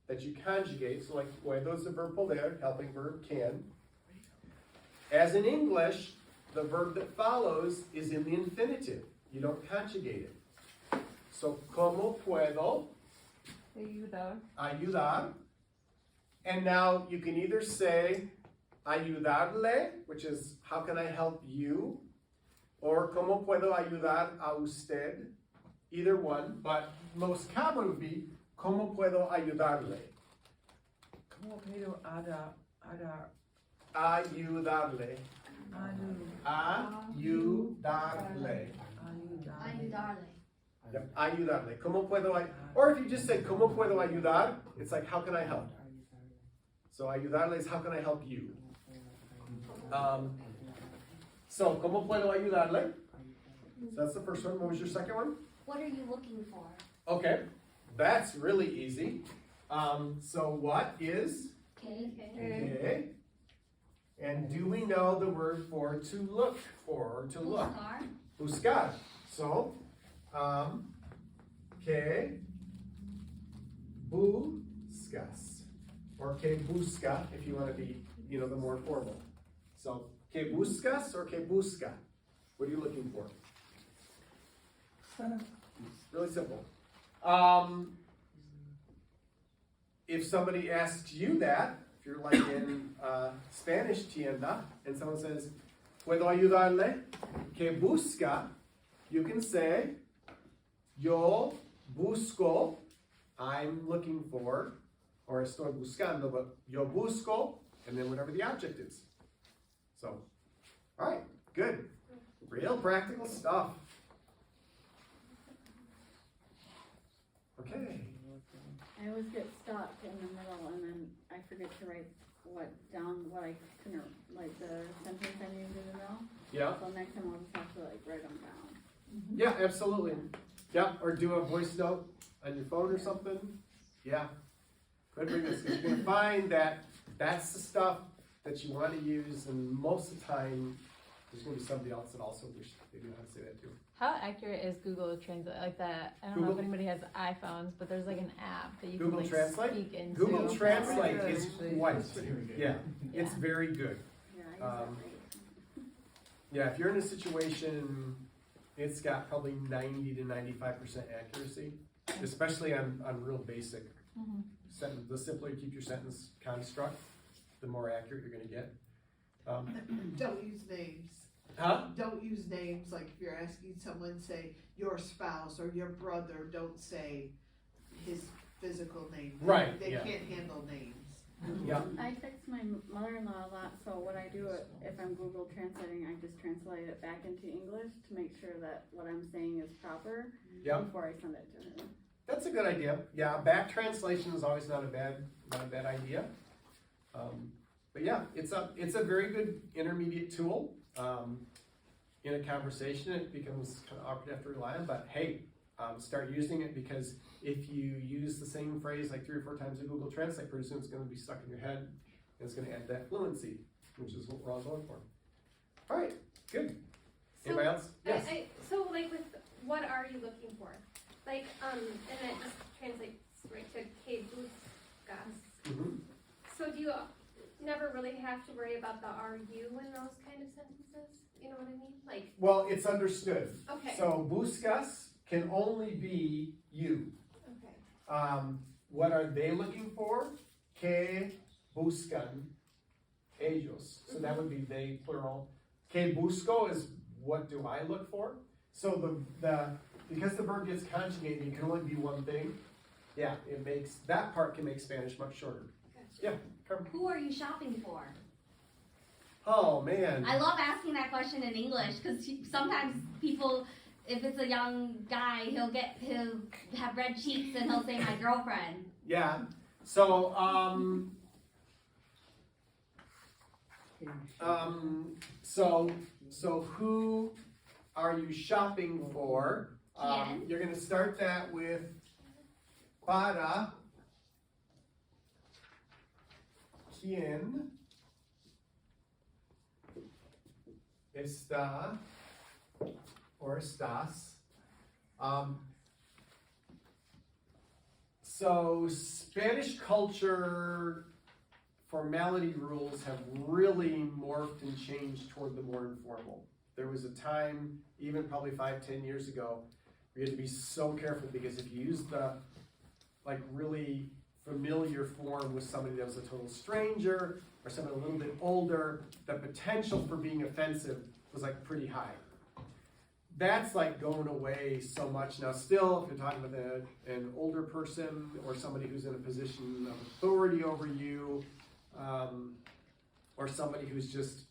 that you conjugate, so like puedo is the verb poder, helping verb can. As in English, the verb that follows is in the infinitive. You don't conjugate it. So como puedo ayudar. And now you can either say ayudarle, which is how can I help you, or como puedo ayudar a usted, either one, but most common would be como puedo ayudarle. Como puedo ayudarle? Ayudarle. Ayudarle. Yep, ayudarle. Como puedo or if you just say como puedo ayudar, it's like how can I help? So ayudarle is how can I help you? So como puedo ayudarle? So that's the first one. What was your second one? What are you looking for? Okay, that's really easy. So what is? Okay. Okay. And do we know the word for to look for or to look? Buscar. Buscar. So, que buscas, or que busca if you want to be, the more formal. So, que buscas or que busca? What are you looking for? Really simple. If somebody asks you that, if you're like in Spanish tienda, and someone says, ¿Puedo ayudarle? Que busca? You can say, yo busco, I'm looking for, or estoy buscando, but yo busco, and then whatever the object is. So, all right, good. Real practical stuff. Okay. I always get stuck in the middle and then I forget to write what I couldn't, like the sentence I needed to know. Yeah. So next time I'll just have to like write them down. Yeah, absolutely. Yeah, or do a voice note on your phone or something. Yeah. Good for this. You're gonna find that that's the stuff that you want to use, and most of the time, there's gonna be somebody else that also wish they knew how to say that too. How accurate is Google Translate? Like that, I don't know if Google? anybody has iPhones, but there's like an app that you Google can like Translate? speak into. Google Translate Really is good. quite. Very good. Yeah, Yeah. it's very good. Yeah, I use that Um, right. Yeah, if you're in a situation, it's got probably 90 to 95% accuracy, especially on real basic Mhm. sentence. The simpler you keep your sentence construct, the more accurate you're gonna get. Don't use names. Huh? Don't use names, like if you're asking someone, say, your spouse or your brother, don't say his physical name. Right, They yeah. can't handle names. Yeah. I text my mother-in-law a lot, so what I do if I'm Google translating, I just translate it back into English to make sure that what I'm saying is proper Yeah. before I send it to her. That's a good idea. Yeah, back translation is always not a bad idea. But yeah, it's a very good intermediate tool. In a conversation, it becomes kind of awkward to have to rely on, but hey, start using it, because if you use the same phrase like 3 or 4 times in Google Translate, pretty soon it's going to be stuck in your head, and it's going to add that fluency, which is what we're all going for. All right, good. So, Anybody else? Yes. So like with, what are you looking for? Like, and it just translates right to que buscas. Mhm. So do you never really have to worry about the are you in those kind of sentences? You know what I mean? Like, Well, it's understood. okay, So buscas can only be you. okay, What are they looking for? Que buscan ellos. So that would be they, plural. Que busco is what do I look for? So because the verb gets conjugated, it can only be one thing. Yeah, that part can make Spanish much shorter. gotcha. Yeah, Carmen. Who are you shopping for? Oh man. I love asking that question in English because sometimes people, if it's a young guy, he'll have red cheeks and he'll say my girlfriend. Yeah. So so who are you shopping for? Quién? You're gonna start that with para quién está or estás. So Spanish culture formality rules have really morphed and changed toward the more informal. There was a time, even probably 5-10 years ago, where you had to be so careful, because if you used the really familiar form with somebody that was a total stranger or somebody a little bit older, the potential for being offensive was pretty high. That's going away so much now. Still, if you're talking with an older person or somebody who's in a position of authority over you, or somebody who's just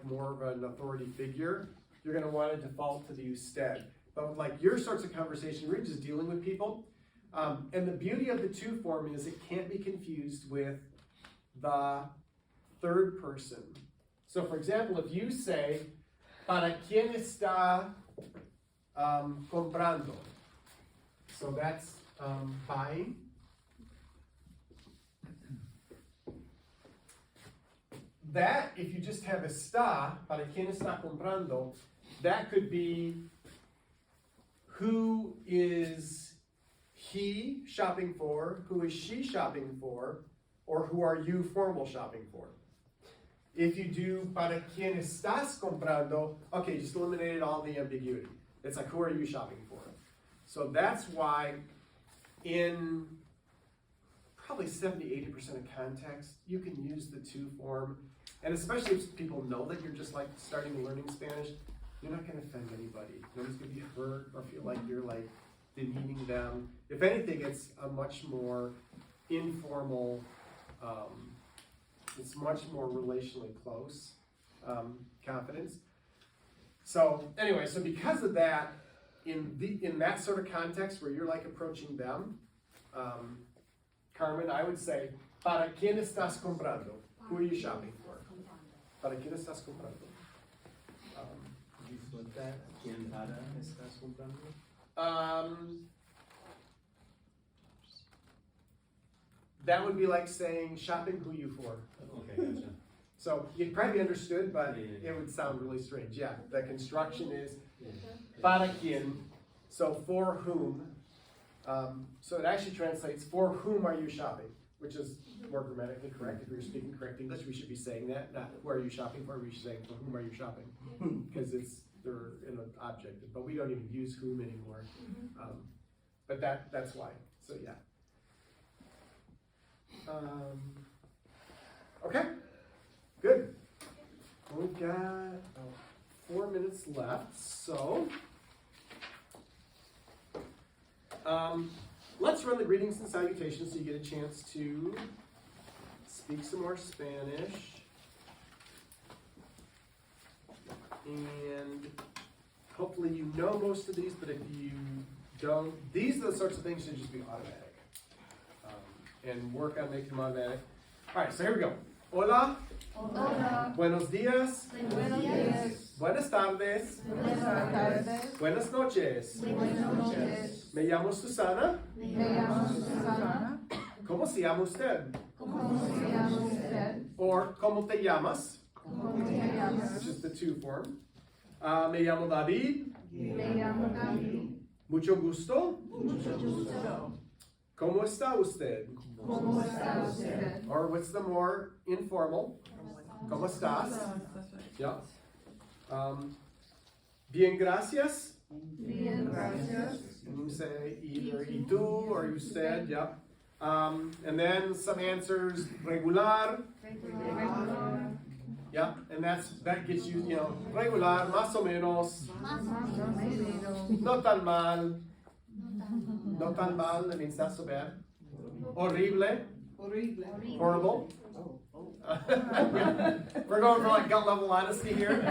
more of an authority figure, you're going to want to default to the usted. But with your sorts of conversation, we're just dealing with people. And the beauty of the to form is it can't be confused with the third person. So for example, if you say, ¿para quién está comprando? So that's buying. That, if you just have está, ¿para quién está comprando? That could be who is he shopping for, who is she shopping for, or who are you formal shopping for. If you do para quién estás comprando, okay, just eliminated all the ambiguity. It's like, who are you shopping for? So that's why in probably 70-80% of context, you can use the to form. And especially if people know that you're just like starting learning Spanish, you're not going to offend anybody. Nobody's going to be hurt or feel like you're like demeaning them. If anything, it's a much more informal, it's much more relationally close confidence. So anyway, so because of that, in that sort of context where you're like approaching them, Carmen, I would say, para quién estás comprando? Who are you shopping for? Para quién estás comprando? Disfrutar quién para estás comprando. That would be like saying shopping who you for. Okay, gotcha. So you'd probably understood, but Yeah. it would sound really strange. Yeah, the construction is Yeah. para quién, so for whom. So it actually translates, for whom are you shopping? Which is more grammatically correct. If we were speaking correct English, we should be saying that, not who are you shopping for, we should say for whom are you shopping? Because they're in an object, but we don't even use whom anymore. But that's why, so yeah. Okay, good. We've got 4 minutes left, so let's run the greetings and salutations so you get a chance to speak some more Spanish. And hopefully you know most of these, but if you don't, these are the sorts of things that should just be automatic. And work on making them automatic. All right, so here we go. Hola. Hola. Buenos días. Buenos días. Buenas tardes. Buenas tardes. Buenas noches. Buenas noches. Me llamo Susana. Me llamo Susana. ¿Cómo se llama usted? ¿Cómo se llama usted? Or ¿cómo te llamas? ¿Cómo te llamas? Which is the to form. Me llamo David. Me llamo David. Mucho gusto. Mucho gusto. ¿Cómo está usted? ¿Cómo está usted? Or what's the more informal? ¿Cómo estás? Yeah. Bien, gracias. Bien, gracias. And you say either y tú or you said, yeah. And then some answers, regular. Regular. Yeah, and that gets you, regular, más o menos, no tan mal. No tan mal, that means not so bad. Horrible. Horrible. We're going for like gut level honesty here.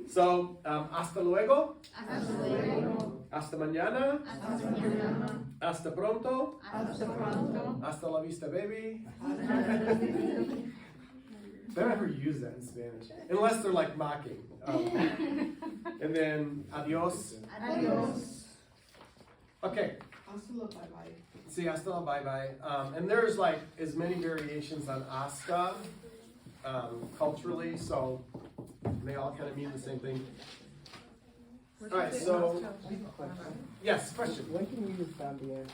So, hasta luego. Hasta luego. Hasta mañana. Hasta mañana. Hasta pronto. Hasta pronto. Hasta la vista, baby. They don't ever use that in Spanish, unless they're like mocking. And then adios. Adios. Okay. See, hasta la bye bye. And there's like as many variations on hasta culturally, so they all kind of mean the same thing. All right, so yes, question. When can you use también?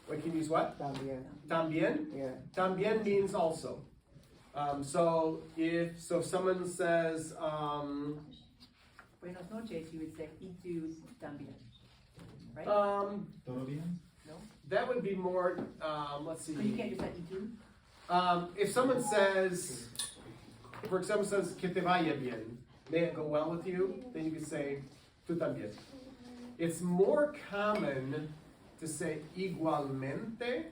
When can you use what? También. También. Yeah. También means also. So if someone says Buenas noches, you would say, y tú también, right? ¿Todo bien? that would be more. Let's see. So you can't just say, y tú? If someone says, for example, says que te vaya bien, may it go well with you, then you could say tú también. It's more common to say igualmente.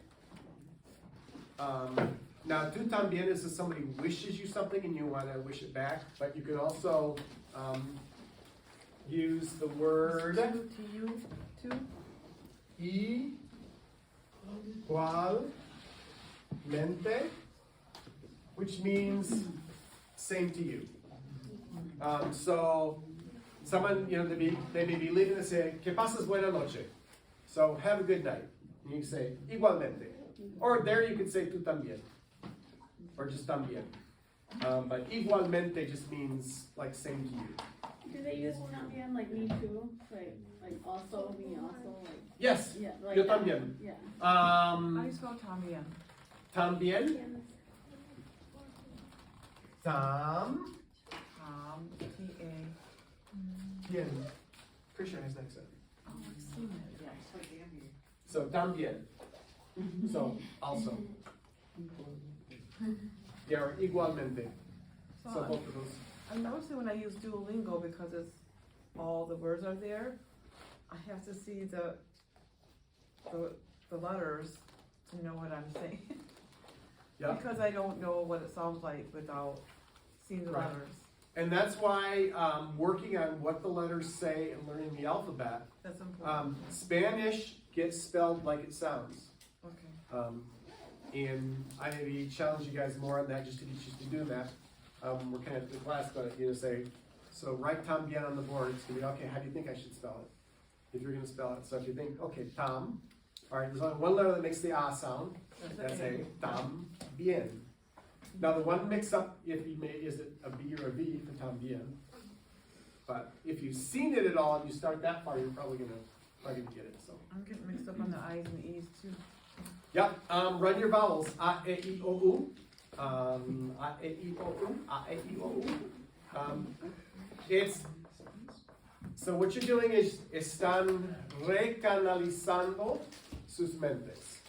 Now, tú también is if somebody wishes you something and you want to wish it back, but you could also use the word To you, to. igualmente, which means same to you. So someone, they may be leaving and say, que pases buena noche. So have a good night. And you can say igualmente. Or there you could say tú también. Or just también. But igualmente just means like same to you. Do they use también, like me too, like also, me also, like, Yes, yeah, like yo that. también. Yeah. How do you spell también? También. Tam. T-A. Bien. Pretty sure it has an accent. Oh, I've seen it, yes. So también. So also. Yeah, or igualmente. So So both of those. I'm noticing when I use Duolingo, because it's, all the words are there, I have to see the letters to know what I'm saying. Yeah. Because I don't know what it sounds like without seeing the Right. letters. And that's why working on what the letters say and learning the alphabet. That's important. Spanish gets spelled like it sounds. Okay. And I maybe challenge you guys more on that, just to teach you to do that. We're kind of at the class, but you know, say, so write también on the board. It's gonna be, okay, how do you think I should spell it? If you're gonna spell it. So if you think, okay, tam, all right, there's only one letter that makes the ah sound. That's a tam bien. Now the one mix up, if you may, is it a B or a V for tam bien? But if you've seen it at all and you start that far, you're probably gonna get it. So. I'm getting mixed up on the I's and the E's too. Yep, run your vowels. A, E, I, O, U. A, E, I, O, U. A, E, I, O, U. So what you're doing is, están recanalizando sus mentes.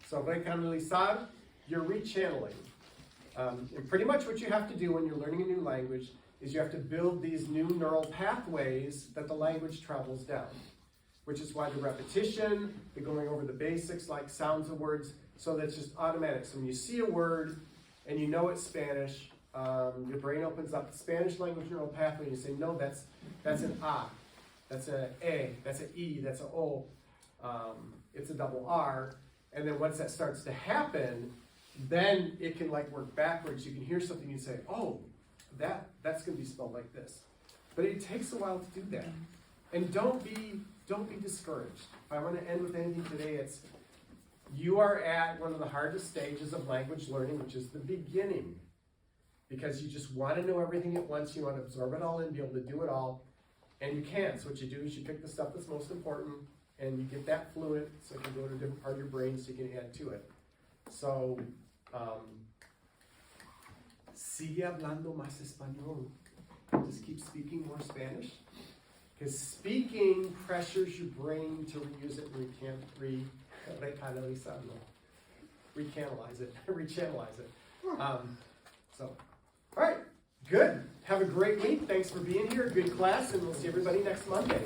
So recanalizar, you're rechanneling. And pretty much what you have to do when you're learning a new language is you have to build these new neural pathways that the language travels down. Which is why the repetition, the going over the basics like sounds of words, so that's just automatic. So when you see a word and you know it's Spanish, your brain opens up the Spanish language neural pathway and you say, no, that's an A, that's an E, that's an E, that's an O, it's a double R. And then once that starts to happen, then it can like work backwards. You can hear something and say, oh, that's gonna be spelled like this. But it takes a while to do that. And don't be discouraged. If I want to end with anything today, it's you are at one of the hardest stages of language learning, which is the beginning. Because you just want to know everything at once, you want to absorb it all and be able to do it all, and you can't. So what you do is you pick the stuff that's most important, and you get that fluent, so it can go to a different part of your brain, so you can add to it. So, sigue hablando más español. Just keep speaking more Spanish. Because speaking pressures your brain to reuse it and rechannelize it. So, all right, good. Have a great week. Thanks for being here. Good class, and we'll see everybody next Monday.